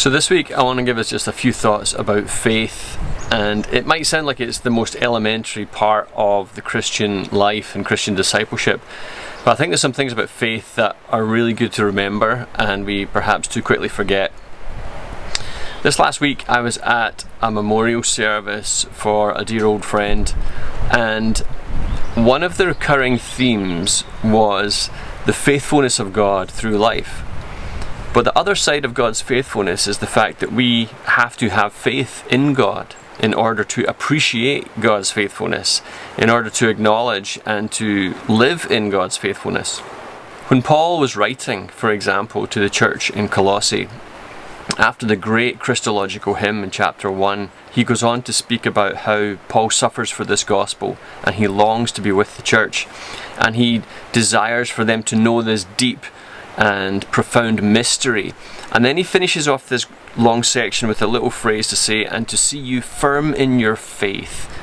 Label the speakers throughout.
Speaker 1: So this week I want to give us just a few thoughts about faith, and it might sound like it's the most elementary part of the Christian life and Christian discipleship, but I think there's some things about faith that are really good to remember and we perhaps too quickly forget. This last week I was at a memorial service for a dear old friend, and one of the recurring themes was the faithfulness of God through life. But the other side of God's faithfulness is the fact that we have to have faith in God in order to appreciate God's faithfulness, in order to acknowledge and to live in God's faithfulness. When Paul was writing, for example, to the church in Colossae, after the great Christological hymn in chapter 1, he goes on to speak about how Paul suffers for this gospel and he longs to be with the church, and he desires for them to know this deep and profound mystery. And then he finishes off this long section with a little phrase to say, and to see you firm in your faith.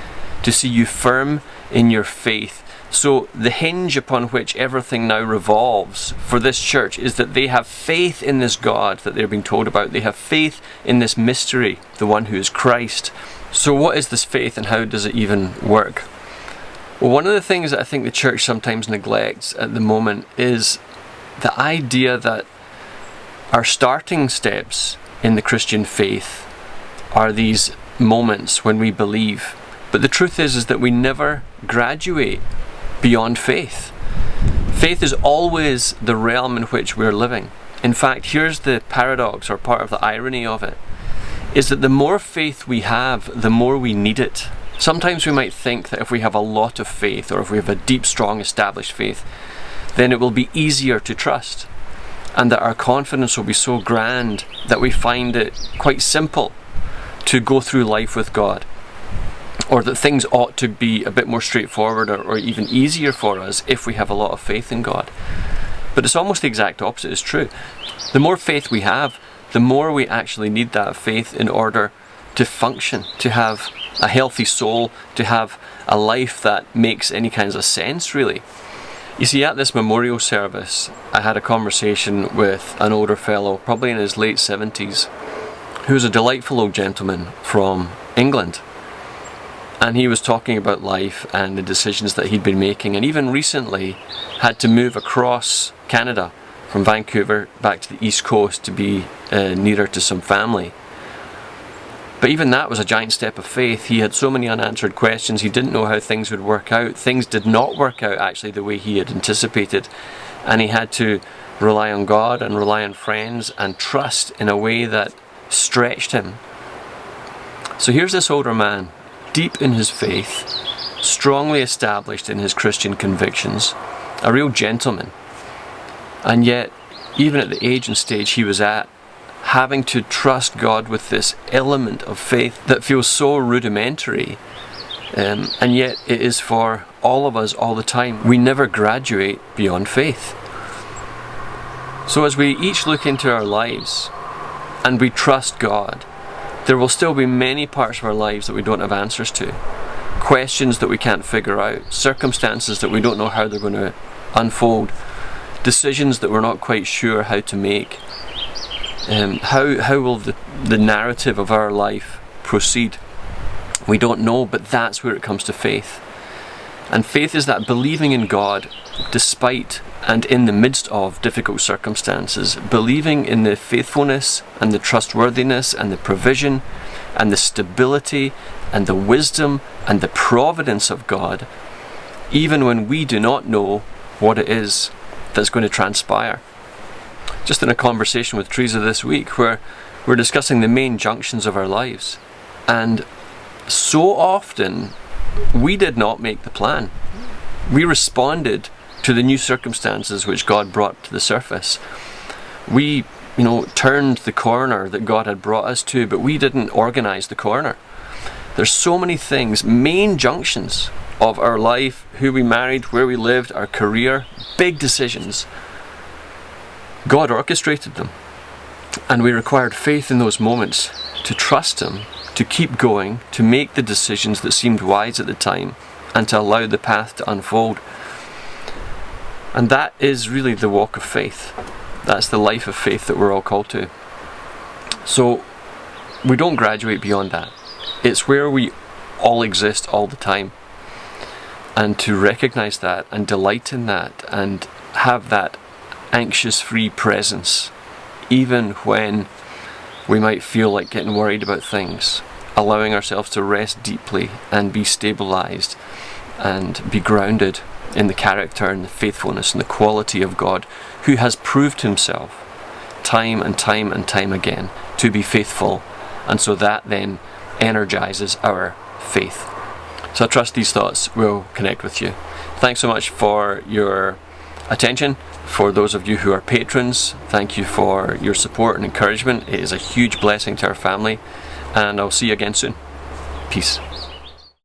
Speaker 1: To see you firm in your faith. So the hinge upon which everything now revolves for this church is that they have faith in this God that they're being told about. They have faith in this mystery, the one who is Christ. So what is this faith and how does it even work? Well, one of the things that I think the church sometimes neglects at the moment is the idea that our starting steps in the Christian faith are these moments when we believe. But the truth is that we never graduate beyond faith. Faith is always the realm in which we're living. In fact, here's the paradox, or part of the irony of it, is that the more faith we have, the more we need it. Sometimes we might think that if we have a lot of faith, or if we have a deep, strong, established faith, then it will be easier to trust, and that our confidence will be so grand that we find it quite simple to go through life with God, or that things ought to be a bit more straightforward or even easier for us if we have a lot of faith in God. But it's almost the exact opposite is true. The more faith we have, the more we actually need that faith in order to function, to have a healthy soul, to have a life that makes any kinds of sense, really. You see, at this memorial service, I had a conversation with an older fellow, probably in his late 70s, who was a delightful old gentleman from England. And he was talking about life and the decisions that he'd been making, and even recently had to move across Canada from Vancouver back to the East Coast to be nearer to some family. But even that was a giant step of faith. He had so many unanswered questions. He didn't know how things would work out. Things did not work out actually the way he had anticipated. And he had to rely on God and rely on friends and trust in a way that stretched him. So here's this older man, deep in his faith, strongly established in his Christian convictions, a real gentleman. And yet, even at the age and stage he was at, having to trust God with this element of faith that feels so rudimentary, and yet it is for all of us all the time. We never graduate beyond faith. So as we each look into our lives and we trust God, there will still be many parts of our lives that we don't have answers to, questions that we can't figure out, circumstances that we don't know how they're going to unfold, decisions that we're not quite sure how to make. How will the narrative of our life proceed? We don't know, but that's where it comes to faith. And faith is that believing in God despite and in the midst of difficult circumstances, believing in the faithfulness and the trustworthiness and the provision and the stability and the wisdom and the providence of God, even when we do not know what it is that's going to transpire. Just in a conversation with Teresa this week where we're discussing the main junctions of our lives, and so often we did not make the plan. We responded to the new circumstances which God brought to the surface. We, turned the corner that God had brought us to, but we didn't organize the corner. There's so many things, main junctions of our life, who we married, where we lived, our career, big decisions. God orchestrated them, and we required faith in those moments to trust Him, to keep going, to make the decisions that seemed wise at the time, and to allow the path to unfold. And that is really the walk of faith. That's the life of faith that we're all called to. So we don't graduate beyond that. It's where we all exist all the time. And to recognise that and delight in that and have that anxious-free presence, even when we might feel like getting worried about things, allowing ourselves to rest deeply and be stabilised and be grounded in the character and the faithfulness and the quality of God, who has proved himself time and time and time again to be faithful, and so that then energises our faith. So I trust these thoughts will connect with you. Thanks so much for your attention. For those of you who are patrons, thank you for your support and encouragement. It is a huge blessing to our family, and I'll see you again soon. Peace.